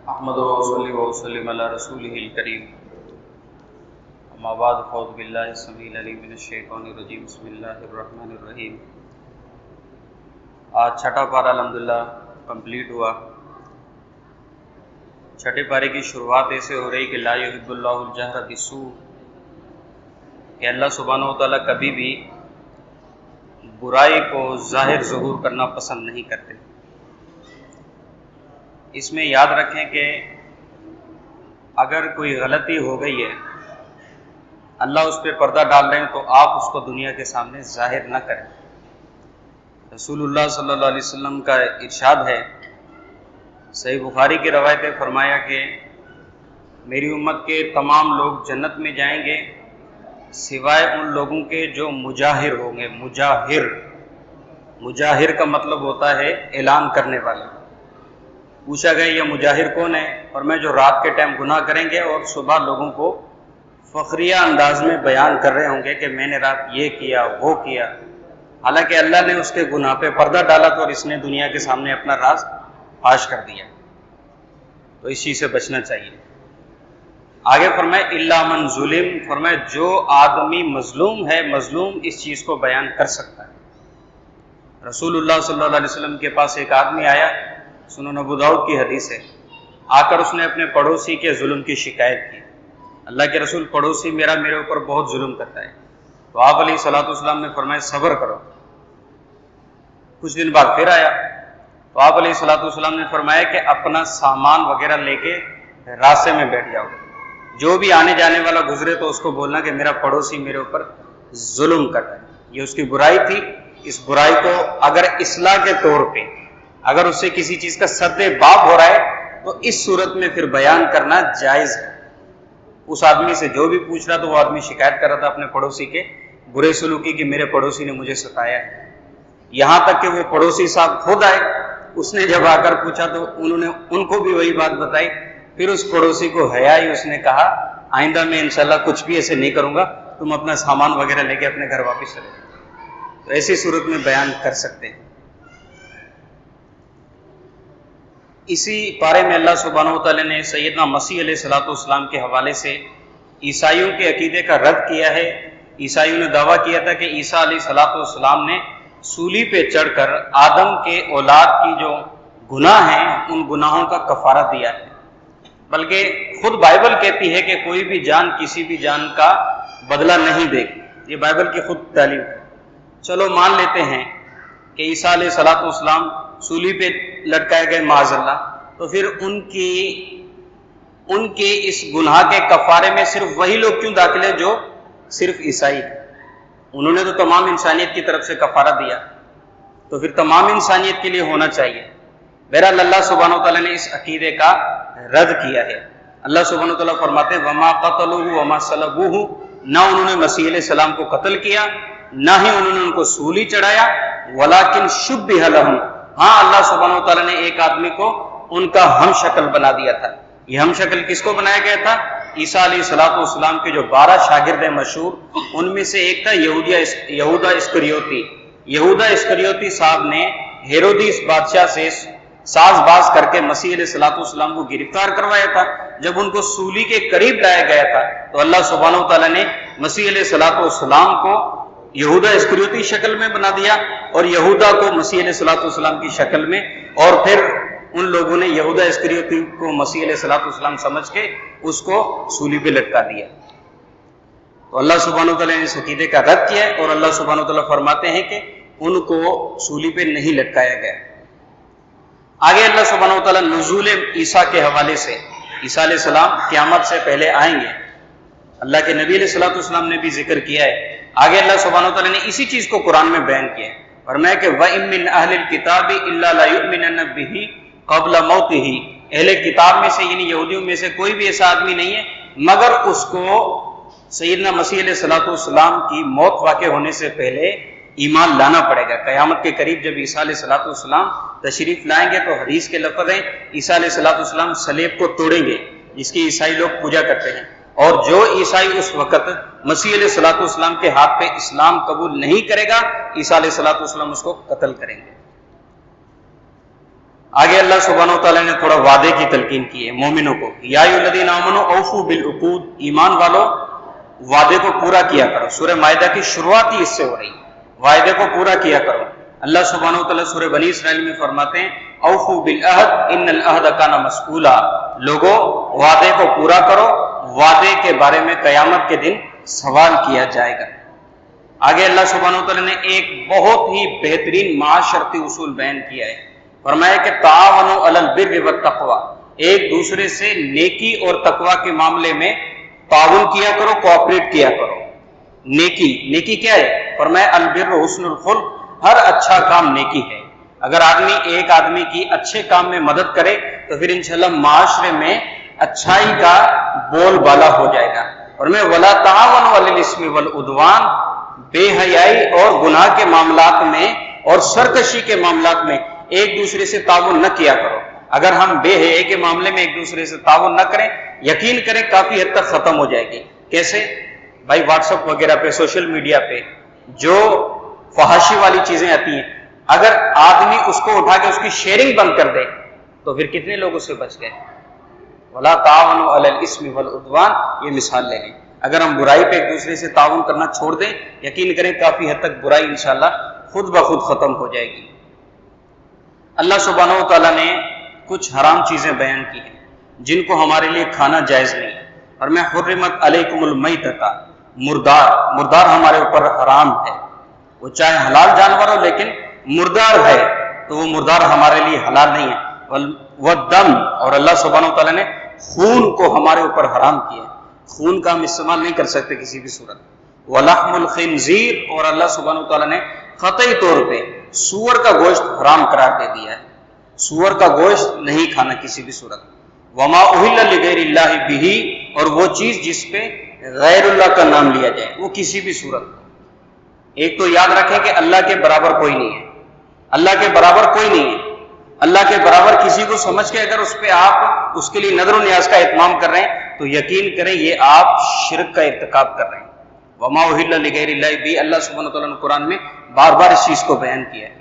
احمد وسلم علی رسولہ الکریم اما بعد فاعوذ باللہ السمیع العلیم من الشیطان الرجیم بسم اللہ الرحمن الرحیم۔ آج چھٹا پارہ الحمدللہ کمپلیٹ ہوا۔ چھٹے پارے کی شروعات ایسے ہو رہی کہ لا یحب اللہ الجہر بالسوء، کہ اللہ سبحانہ و تعالیٰ کبھی بھی برائی کو ظاہر ظہور کرنا پسند نہیں کرتے۔ اس میں یاد رکھیں کہ اگر کوئی غلطی ہو گئی ہے، اللہ اس پہ پردہ ڈال رہے ہیں، تو آپ اس کو دنیا کے سامنے ظاہر نہ کریں۔ رسول اللہ صلی اللہ علیہ وسلم کا ارشاد ہے، صحیح بخاری کی روایت ہے، فرمایا کہ میری امت کے تمام لوگ جنت میں جائیں گے سوائے ان لوگوں کے جو مجاہر ہوں گے۔ مجاہر کا مطلب ہوتا ہے اعلان کرنے والا۔ پوچھا گیا یہ مجاہر کون ہے؟ اور میں جو رات کے ٹائم گناہ کریں گے اور صبح لوگوں کو فخریہ انداز میں بیان کر رہے ہوں گے کہ میں نے رات یہ کیا وہ کیا، حالانکہ اللہ نے اس کے گناہ پہ پردہ ڈالا تو اور اس نے دنیا کے سامنے اپنا راز فاش کر دیا۔ تو اس چیز سے بچنا چاہیے۔ آگے فرمائے الا من ظلم، فرمائے جو آدمی مظلوم ہے، مظلوم اس چیز کو بیان کر سکتا ہے۔ رسول اللہ صلی اللہ علیہ وسلم کے پاس ایک آدمی آیا، سنن ابو داؤد کی حدیث ہے، آ کر اس نے اپنے پڑوسی کے ظلم کی شکایت کی۔ اللہ کے رسول، پڑوسی میرے اوپر بہت ظلم کرتا ہے۔ تو آپ علیہ الصلوۃ والسلام نے فرمایا صبر کرو۔ کچھ دن بعد پھر آیا تو آپ علیہ الصلوۃ والسلام نے فرمایا کہ اپنا سامان وغیرہ لے کے راستے میں بیٹھ جاؤ، جو بھی آنے جانے والا گزرے تو اس کو بولنا کہ میرا پڑوسی میرے اوپر ظلم کر رہا ہے۔ یہ اس کی برائی تھی۔ اس برائی کو اگر اصلاح کے طور پہ اگر اس سے کسی چیز کا سد باب ہو رہا ہے تو اس صورت میں پھر بیان کرنا جائز ہے۔ اس آدمی سے جو بھی پوچھ رہا تو وہ آدمی شکایت کر رہا تھا اپنے پڑوسی کے برے سلوکی کہ میرے پڑوسی نے مجھے ستایا ہے، یہاں تک کہ وہ پڑوسی صاحب خود آئے، اس نے جب آ کر پوچھا تو انہوں نے ان کو بھی وہی بات بتائی۔ پھر اس پڑوسی کو حیا ہی، اس نے کہا آئندہ میں انشاءاللہ کچھ بھی ایسے نہیں کروں گا، تم اپنا سامان وغیرہ لے کے اپنے گھر واپس چلے جاؤ۔ تو ایسی صورت میں بیان کر سکتے ہیں۔ اسی پارے میں اللہ سبحانہ و تعالیٰ نے سیدنا مسیح علیہ الصلوۃ والسلام کے حوالے سے عیسائیوں کے عقیدے کا رد کیا ہے۔ عیسائیوں نے دعویٰ کیا تھا کہ عیسیٰ علیہ الصلوۃ والسلام نے سولی پہ چڑھ کر آدم کے اولاد کی جو گناہ ہیں ان گناہوں کا کفارہ دیا ہے، بلکہ خود بائبل کہتی ہے کہ کوئی بھی جان کسی بھی جان کا بدلہ نہیں دے گی۔ یہ بائبل کی خود تعلیم ہے۔ چلو مان لیتے ہیں کہ عیسیٰ علیہ الصلوۃ والسلام سولی پہ لٹکائے گئے معاذ اللہ، تو پھر ان کے اس گناہ کے کفارے میں صرف وہی لوگ کیوں داخل ہیں جو صرف عیسائی ہیں؟ انہوں نے تو تمام انسانیت کی طرف سے کفارہ دیا، تو پھر تمام انسانیت کے لیے ہونا چاہیے۔ بہرحال اللہ سبحانہ و تعالیٰ نے اس عقیدے کا رد کیا ہے۔ اللہ سبحانہ و تعالیٰ فرماتے ہیں وما قتلوہ وما صلبوہ، نہ انہوں نے مسیح علیہ السلام کو قتل کیا، نہ ہی انہوں نے ان کو سولی چڑھایا، ولکن شبہ لہم، ہاں اللہ سبحانہ و تعالیٰ نے ایک آدمی کو ان کا ہم شکل بنا دیا تھا۔ یہ ہم شکل کس کو بنایا گیا تھا؟ عیسیٰ علیہ الصلوۃ والسلام کے جو 12 شاگرد ہیں مشہور، ان میں سے ایک تھا یہودا اسکریوتی۔ یہودا اسکریوتی صاحب نے ہیرودیس بادشاہ سے ساز باز کر کے مسیح علیہ الصلوۃ والسلام کو گرفتار کروایا تھا۔ جب ان کو سولی کے قریب لایا گیا تھا تو اللہ سبحانہ و تعالیٰ نے مسیح علیہ الصلوۃ والسلام کو یہودا اسکریوتی شکل میں بنا دیا اور یہودا کو مسیح علیہ الصلوۃ والسلام کی شکل میں، اور پھر ان لوگوں نے یہودا اسکریوتی کو مسیح علیہ الصلوۃ والسلام سمجھ کے اس کو سولی پہ لٹکا دیا۔ تو اللہ سبحانہ و تعالیٰ نے اس عقیدے کا رد کیا ہے، اور اللہ سبحانہ و تعالیٰ فرماتے ہیں کہ ان کو سولی پہ نہیں لٹکایا گیا۔ آگے اللہ سبحانہ و تعالیٰ نزول عیسیٰ کے حوالے سے، عیسیٰ علیہ السلام قیامت سے پہلے آئیں گے، اللہ کے نبی علیہ الصلوۃ والسلام نے بھی ذکر کیا ہے۔ آگے اللہ سبحانہ و تعالیٰ نے اسی چیز کو قرآن میں بیان کیا ہے، فرمایا کہ وَإِن مِّنْ أَهْلِ الْكِتَابِ إِلَّا لَيُؤْمِنَنَّ بِهِ قبل موتِهِ، اہل کتاب میں سے یعنی یہودیوں میں سے کوئی بھی ایسا آدمی نہیں ہے مگر اس کو سیدنا مسیح علیہ الصلوۃ والسلام کی موت واقع ہونے سے پہلے ایمان لانا پڑے گا۔ قیامت کے قریب جب عیسیٰ علیہ الصلوۃ والسلام تشریف لائیں گے تو حدیث کے لفظ ہیں عیسیٰ علیہ الصلوۃ والسلام صلیب کو توڑیں گے جس کی عیسائی لوگ پوجا کرتے ہیں، اور جو عیسائی اس وقت مسیح علیہ الصلوۃ والسلام کے ہاتھ پہ اسلام قبول نہیں کرے گا، عیسیٰ علیہ الصلوۃ والسلام اس کو قتل کریں گے۔ آگے اللہ سبحانہ و تعالیٰ نے تھوڑا وعدے کی تلقین کی ہے مومنوں کو، یا ایھا الذین آمنوا اوفوا بالعقود، ایمان والو وعدے کو پورا کیا کرو۔ سورہ مائدہ کی شروعات ہی اس سے ہو رہی، وعدے کو پورا کیا کرو۔ اللہ سبحانہ و تعالیٰ سورہ بنی اسرائیل میں فرماتے ہیں اوفوا بالعہد ان العہد کان مسئولا، لوگوں وعدے کو پورا کرو، وعدے کے بارے میں قیامت کے دن سوال کیا جائے گا۔ آگے اللہ سبحانہ و تعالیٰ نے ایک بہت ہی بہترین معاشرتی اصول بیان کیا ہے، فرمایا کہ تعاونوا علی البر والتقوی، ایک دوسرے سے نیکی اور تقوی کے معاملے میں تعاون کیا کرو، کوآپریٹ کیا کرو۔ نیکی کیا ہے؟ فرمایا البر حسن الخلق، ہر اچھا کام نیکی ہے۔ اگر آدمی ایک آدمی کی اچھے کام میں مدد کرے تو پھر انشاءاللہ معاشرے میں اچھائی کا بول بالا ہو جائے گا۔ اور میں ولا تعاونوا علی الاثم والعدوان، بے حیائی اور گناہ کے معاملات میں اور سرکشی کے معاملات میں ایک دوسرے سے تعاون نہ کیا کرو۔ اگر ہم بے حیائی کے معاملے میں ایک دوسرے سے تعاون نہ کریں، یقین کریں کافی حد تک ختم ہو جائے گی۔ کیسے؟ بھائی واٹس ایپ وغیرہ پہ، سوشل میڈیا پہ جو فحاشی والی چیزیں آتی ہیں، اگر آدمی اس کو اٹھا کے اس کی شیئرنگ بند کر دے تو پھر کتنے لوگ اس سے بچ گئے؟ ولا تعاونوا علی الاثم والعدوان، یہ مثال لے لیں۔ اگر ہم برائی پہ ایک دوسرے سے تعاون کرنا چھوڑ دیں، یقین کریں کافی حد تک برائی انشاءاللہ خود بخود ختم ہو جائے گی۔ اللہ سبحانہ و تعالیٰ نے کچھ حرام چیزیں بیان کی ہیں جن کو ہمارے لیے کھانا جائز نہیں ہے، اور میں حرمت علیکم المیتۃ، مردار ہمارے اوپر حرام ہے، وہ چاہے حلال جانور ہو لیکن مردار ہے تو وہ مردار ہمارے لیے حلال نہیں ہے۔ والدم، اور اللہ سبحانہ و تعالیٰ نے خون کو ہمارے اوپر حرام کیا ہے، خون کا ہم استعمال نہیں کر سکتے کسی بھی صورت۔ ولحم الخنزیر، اور اللہ سبحانہ و تعالیٰ نے قطعی طور پہ سور کا گوشت حرام قرار دے دیا ہے، سور کا گوشت نہیں کھانا کسی بھی صورت۔ وما اہل لغیر اللہ بہ، اور وہ چیز جس پہ غیر اللہ کا نام لیا جائے، وہ کسی بھی صورت۔ ایک تو یاد رکھیں کہ اللہ کے برابر کوئی نہیں ہے، اللہ کے برابر کوئی نہیں ہے۔ اللہ کے برابر کسی کو سمجھ کے اگر اس پہ آپ اس کے لیے نظر و نیاز کا اہتمام کر رہے ہیں تو یقین کریں یہ آپ شرک کا ارتکاب کر رہے ہیں۔ وما اہل لغیر اللہ بہ، اللہ سبحانہ و تعالیٰ نے قرآن میں بار بار اس چیز کو بیان کیا ہے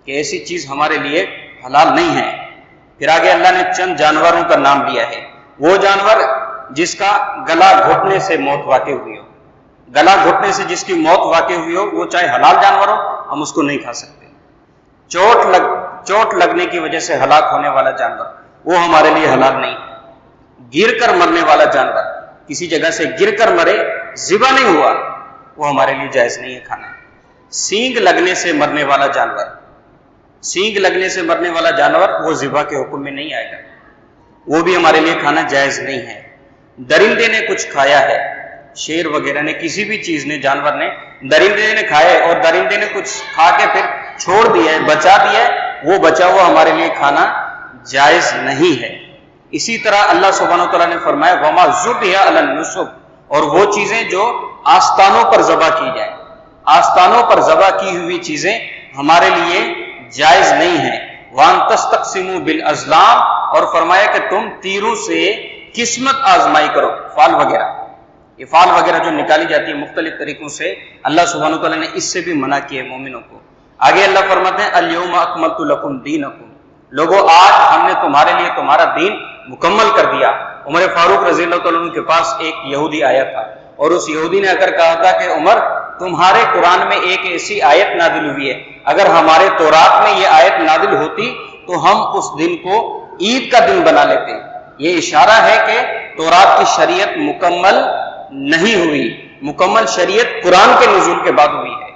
کہ ایسی چیز ہمارے لیے حلال نہیں ہے۔ پھر آگے اللہ نے چند جانوروں کا نام لیا ہے، وہ جانور جس کا گلا گھٹنے سے موت واقع ہوئی ہو، گلا گھٹنے سے جس کی موت واقع ہوئی ہو، وہ چاہے حلال جانور ہو ہم اس کو نہیں کھا سکتے۔ چوٹ لگنے کی وجہ سے ہلاک ہونے والا جانور وہ ہمارے لیے حلال نہیں ہے۔ گر کر مرنے والا جانور، کسی جگہ سے گر کر مرے، ذبح نہیں ہوا، وہ ہمارے لیے جائز نہیں ہے کھانا۔ سینگ لگنے سے مرنے والا جانور، سینگ لگنے سے مرنے والا جانور وہ ذبح کے حکم میں نہیں آئے گا، وہ بھی ہمارے لیے کھانا جائز نہیں ہے۔ درندے نے کچھ کھایا ہے، شیر وغیرہ نے، کسی بھی چیز نے، جانور نے، درندے نے کھایا ہے اور درندے نے کچھ کھا کے پھر چھوڑ دیا ہے، بچا دیا ہے، وہ بچا ہوا ہمارے لیے کھانا جائز نہیں ہے۔ اسی طرح اللہ سبحانہ و تعالیٰ نے فرمایا وما ذبح علی النصب، اور وہ چیزیں جو آستانوں پر ذبح کی جائے، آستانوں پر ذبح کی ہوئی چیزیں ہمارے لیے جائز نہیں ہیں۔ وان تستقسموا بالازلام، اور فرمایا کہ تم تیروں سے قسمت آزمائی کرو، فال وغیرہ، یہ فال وغیرہ جو نکالی جاتی ہے مختلف طریقوں سے، اللہ سبحانہ و تعالیٰ نے اس سے بھی منع کیا ہے مومنوں کو۔ آگے اللہ فرماتے ہیں الیوم اکملت لکم دینکم، لوگوں آج ہم نے تمہارے لیے تمہارا دین مکمل کر دیا۔ عمر فاروق رضی اللہ تعالیٰ عنہ کے پاس ایک یہودی آیا تھا اور اس یہودی نے آ کر کہا تھا کہ عمر تمہارے قرآن میں ایک ایسی آیت نازل ہوئی ہے، اگر ہمارے تورات میں یہ آیت نازل ہوتی تو ہم اس دن کو عید کا دن بنا لیتے۔ یہ اشارہ ہے کہ تورات کی شریعت مکمل نہیں ہوئی، مکمل شریعت قرآن کے نزول کے بعد ہوئی ہے۔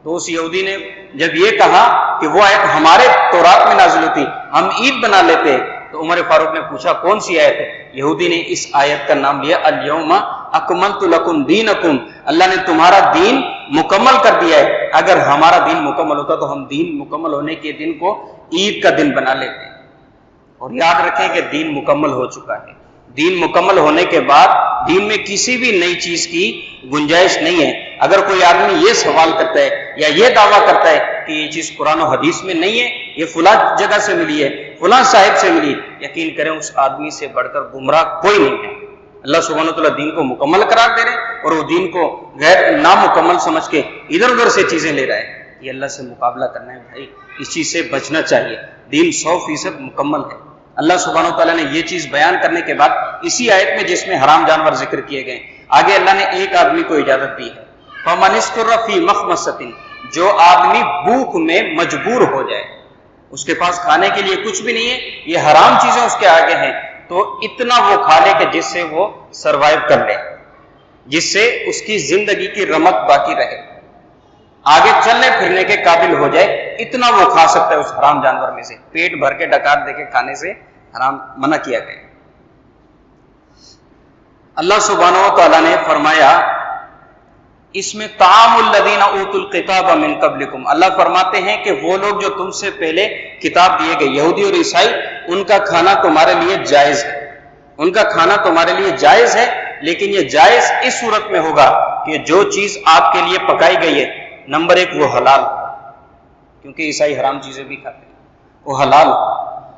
تو اس یہودی نے جب یہ کہا کہ وہ آیت ہمارے تورات میں نازل ہوتی ہم عید بنا لیتے، تو عمر فاروق نے پوچھا کون سی آیت ہے؟ یہودی نے اس آیت کا نام لیا الیوم اکملت لکم دینکم، اللہ نے تمہارا دین مکمل کر دیا ہے، اگر ہمارا دین مکمل ہوتا تو ہم دین مکمل ہونے کے دن کو عید کا دن بنا لیتے۔ اور یاد رکھیں کہ دین مکمل ہو چکا ہے، دین مکمل ہونے کے بعد دین میں کسی بھی نئی چیز کی گنجائش نہیں ہے۔ اگر کوئی آدمی یہ سوال کرتا ہے یا یہ دعویٰ کرتا ہے کہ یہ چیز قرآن و حدیث میں نہیں ہے، یہ فلاں جگہ سے ملی ہے، فلاں صاحب سے ملی، یقین کریں اس آدمی سے بڑھ کر گمراہ کوئی نہیں ہے۔ اللہ سبحانہ و تعالیٰ دین کو مکمل قرار دے رہے ہیں اور وہ دین کو غیر نامکمل سمجھ کے ادھر ادھر سے چیزیں لے رہا ہے، یہ اللہ سے مقابلہ کرنا ہے۔ بھائی اس چیز سے بچنا چاہیے، دین 100% مکمل ہے۔ اللہ سبحانہ و تعالیٰ نے یہ چیز بیان کرنے کے بعد اسی آیت میں جس میں حرام جانور ذکر کیے گئے، آگے اللہ نے ایک آدمی کو اجازت دی ہے، فَمَنِ اسْتُرَّ فِي مَخْمَصَةٍ، جو آدمی بھوک میں مجبور ہو جائے، اس کے پاس کھانے کے لیے کچھ بھی نہیں ہے، یہ حرام چیزیں اس کے آگے ہیں، تو اتنا وہ کھا لے کہ جس سے وہ سروائیو کر لے، جس سے اس کی زندگی کی رمق باقی رہے، آگے چلنے پھرنے کے قابل ہو جائے، اتنا وہ کھا سکتا ہے اس حرام جانور میں سے، پیٹ بھر کے ڈکار دے کے کھانے سے حرام منع کیا گیا۔ اللہ سبحانہ و تعالیٰ نے فرمایا اس میں طعام الذین اوتوا الکتاب من قبلکم، اللہ فرماتے ہیں کہ وہ لوگ جو تم سے پہلے کتاب دیے گئے، یہودی اور عیسائی، ان کا کھانا تمہارے لیے جائز ہے، ان کا کھانا تمہارے لیے جائز ہے، لیکن یہ جائز اس صورت میں ہوگا کہ جو چیز آپ کے لیے پکائی گئی ہے، نمبر 1 وہ حلال ہو، کیونکہ عیسائی حرام چیزیں بھی کھاتے ہیں، وہ حلال ہو۔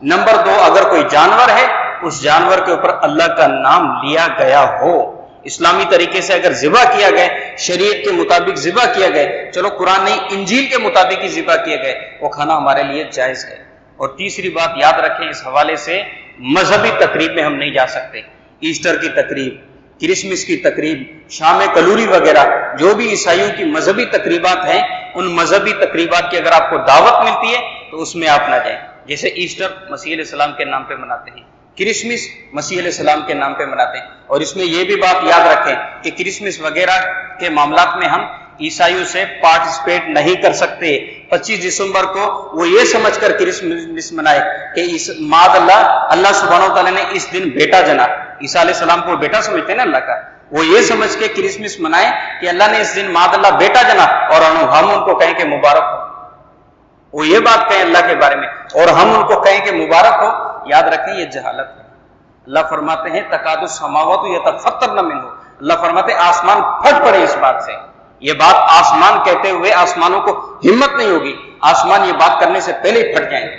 نمبر 2 اگر کوئی جانور ہے، اس جانور کے اوپر اللہ کا نام لیا گیا ہو، اسلامی طریقے سے اگر ذبح کیا گئے، شریعت کے مطابق ذبح کیا گئے، چلو قرآن نہیں انجیل کے مطابق ہی ذبح کیا گئے، وہ کھانا ہمارے لیے جائز ہے۔ اور تیسری بات یاد رکھیں اس حوالے سے، مذہبی تقریب میں ہم نہیں جا سکتے، ایسٹر کی تقریب، کرسمس کی تقریب، شام کلوری وغیرہ، جو بھی عیسائیوں کی مذہبی تقریبات ہیں، ان مذہبی تقریبات کی اگر آپ کو دعوت ملتی ہے تو اس میں آپ نہ جائیں۔ جیسے ایسٹر مسیح علیہ السلام کے نام پہ مناتے ہیں، کرسمس مسیح علیہ السلام کے نام پہ مناتے ہیں، اور اس میں یہ بھی بات یاد رکھیں کہ کرسمس وغیرہ کے معاملات میں ہم عیسائیوں سے پارٹیسپیٹ نہیں کر سکتے۔ 25 دسمبر کو وہ یہ سمجھ کر کرسمس منائے کہ معاذ اللہ سبحانہ و تعالیٰ نے اس دن بیٹا جنا، عیسیٰ علیہ السلام کو بیٹا سمجھتے ہیں نا اللہ کا، وہ یہ سمجھ کے کرسمس منائے کہ اللہ نے اس دن معاذ اللہ بیٹا جنا، اور ہم ان کو کہیں کہ مبارک ہو، وہ یہ بات کہیں اللہ کے بارے میں اور ہم ان کو کہیں کہ مبارک ہو، یاد رکھیں یہ جہالت ہے۔ اللہ فرماتے ہیں تکاد السماوات یتفطرن منہ، اللہ فرماتے ہیں آسمان پھٹ پڑے اس بات سے، یہ بات آسمان کہتے ہوئے آسمانوں کو ہمت نہیں ہوگی، آسمان یہ بات کرنے سے پہلے ہی پھٹ جائیں گے۔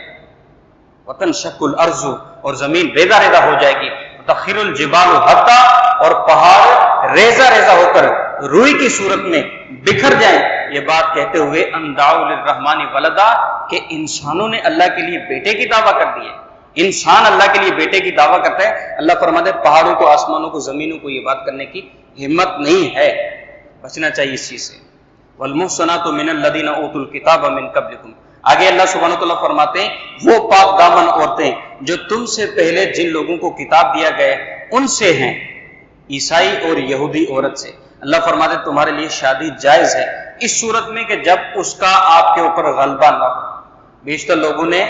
وتنشق الارض، اور زمین ریزہ ریزہ ہو جائے گی، تخر الجبال حتا، اور پہاڑ ریزہ ریزہ ہو کر روئی کی صورت میں بکھر جائیں، یہ بات کہتے ہوئے ان دعوا للرحمن ولدا، کہ انسانوں نے اللہ کے لیے بیٹے کی دعویٰ کر دی ہے، انسان اللہ کے لیے بیٹے کی دعویٰ کرتا ہے، اللہ فرماتے ہیں پہاڑوں کو، آسمانوں کو، زمینوں کو یہ بات کرنے کی ہمت نہیں ہے، بچنا چاہیے اس چیز سے۔ والمحصنات من الذین اوتوا الکتاب من قبلکم، آگے اللہ سبحانہ و تعالیٰ فرماتے ہیں وہ پاک دامن عورتیں جو تم سے پہلے جن لوگوں کو کتاب دیا گیا ان سے ہیں، عیسائی اور یہودی عورت سے، اللہ فرماتے ہیں تمہارے لیے شادی جائز ہے، اس صورت میں کہ جب اس کا آپ کے اوپر غلبہ نہ ہو۔ بیشتر لوگوں نے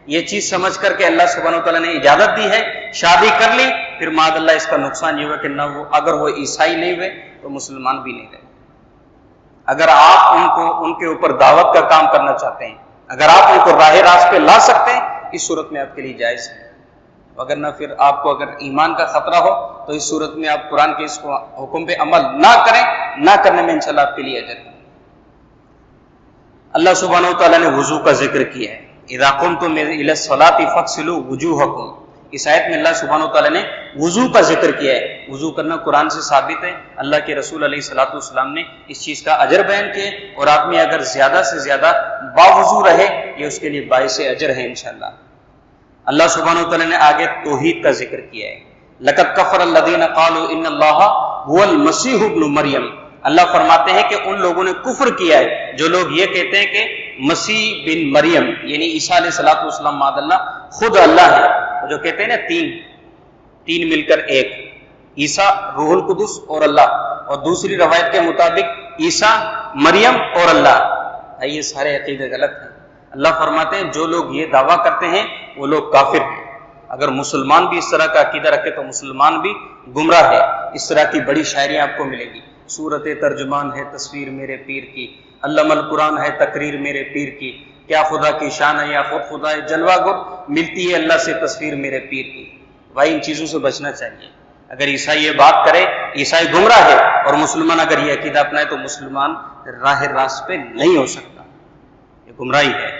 یہ چیز سمجھ کر کے اللہ سبحانہ و تعالیٰ نے اجازت دی ہے، شادی کر لی، پھر معاذ اللہ اس کا نقصان یہ ہوا کہ نہ وہ اگر وہ عیسائی نہیں ہوئے تو مسلمان بھی نہیں رہے۔ اگر آپ ان کے اوپر دعوت کا کام کرنا چاہتے ہیں، اگر آپ ان کو راہ راست پہ لا سکتے ہیں، اس صورت میں آپ کے لیے جائز ہے، اگر نہ پھر آپ کو اگر ایمان کا خطرہ ہو تو اس صورت میں آپ قرآن کے اس حکم پہ عمل نہ کریں، نہ کرنے میں انشاءاللہ آپ کے لیے اجر ہے۔ اللہ سبحانہ و تعالیٰ نے وضو کا ذکر کیا ہے، اذا قمتم الی الصلاۃ فاغسلوا وجوہکم، اس آیت میں اللہ سبحانہ و تعالیٰ نے وضو کا ذکر کیا ہے، وضو کرنا قرآن سے ثابت ہے، اللہ کے رسول علیہ الصلوۃ والسلام نے اس چیز کا اجر بیان کیا، اور آدمی اگر زیادہ سے زیادہ باوضو رہے یہ اس کے لیے باعث اجر ہے انشاءاللہ۔ اللہ سبحانہ و تعالیٰ نے آگے توحید کا ذکر کیا ہے، لقد کفر الذین قالوا ان اللہ هو المسیح ابن مریم، اللہ فرماتے ہیں کہ ان لوگوں نے کفر کیا ہے جو لوگ یہ کہتے ہیں کہ مسیح بن مریم یعنی عیسیٰ علیہ الصلوۃ والسلام معاذ اللہ خود اللہ ہے، جو کہتے ہیں نا تین مل کر ایک، عیسیٰ روح القدس اور اللہ، اور دوسری روایت کے مطابق عیسیٰ مریم اور اللہ، یہ سارے عقیدے غلط ہیں۔ اللہ فرماتے ہیں جو لوگ یہ دعویٰ کرتے ہیں وہ لوگ کافر ہیں، اگر مسلمان بھی اس طرح کا عقیدہ رکھے تو مسلمان بھی گمراہ ہے۔ اس طرح کی بڑی شاعریاں آپ کو ملیں گی، صورت ترجمان ہے تصویر میرے پیر کی، علم القرآن ہے تقریر میرے پیر کی، کیا خدا کی شان ہے یا خود خدا ہے، جلوہ گر ملتی ہے اللہ سے تصویر میرے پیر کی۔ بھائی ان چیزوں سے بچنا چاہیے، اگر عیسائی یہ بات کرے، عیسائی گمراہ ہے، اور مسلمان اگر یہ عقیدہ اپنائے تو مسلمان راہ راست پہ نہیں ہو سکتا، یہ گمراہی ہے۔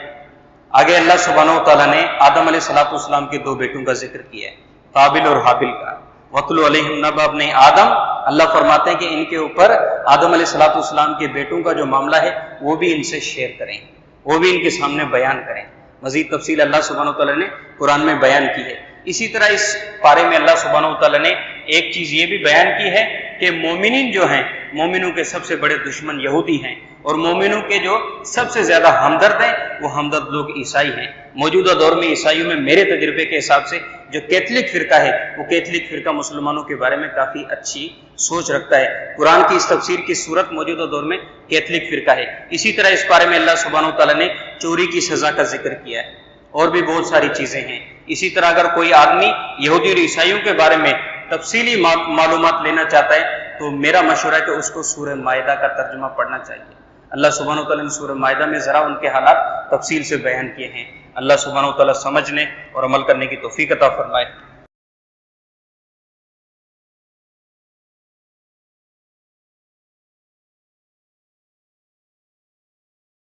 آگے اللہ سبحانہ و تعالیٰ نے آدم علیہ الصلوۃ والسلام کے 2 بیٹوں کا ذکر کیا ہے، قابل اور حابل کا، وَاتْلُ عَلَيْهِمْ نَبَأَ ابْنَيْ آدم، اللہ فرماتے ہیں کہ ان کے اوپر آدم علیہ الصلوۃ والسلام کے بیٹوں کا جو معاملہ ہے وہ بھی ان سے شیئر کریں، وہ بھی ان کے سامنے بیان کریں۔ مزید تفصیل اللہ سبحانہ وتعالی نے قرآن میں بیان کی ہے۔ اسی طرح اس پارے میں اللہ سبحانہ وتعالی نے ایک چیز یہ بھی بیان کی ہے کہ مومنین جو ہیں، مومنوں کے سب سے بڑے دشمن یہودی ہیں، اور مومنوں کے جو سب سے زیادہ ہمدرد ہیں وہ ہمدرد لوگ عیسائی ہیں۔ موجودہ دور میں عیسائیوں میں میرے تجربے کے حساب سے جو کیتھولک فرقہ ہے، وہ کیتھولک فرقہ مسلمانوں کے بارے میں کافی اچھی سوچ رکھتا ہے۔ قرآن کی اس تفسیر کی صورت موجودہ دور میں کیتھولک فرقہ ہے۔ اسی طرح اس بارے میں اللہ سبحانہ وتعالی نے چوری کی سزا کا ذکر کیا ہے، اور بھی بہت ساری چیزیں ہیں۔ اسی طرح اگر کوئی آدمی یہودی اور عیسائیوں کے بارے میں تفصیلی معلومات لینا چاہتا ہے تو میرا مشورہ ہے کہ اس کو سورہ مائدہ کا ترجمہ پڑھنا چاہیے۔ اللہ سبحانہ وتعالی نے سورہ مائدہ میں ذرا ان کے حالات تفصیل سے بیان کیے ہیں۔ اللہ سبحانہ وتعالی سمجھنے اور عمل کرنے کی توفیق عطا فرمائے۔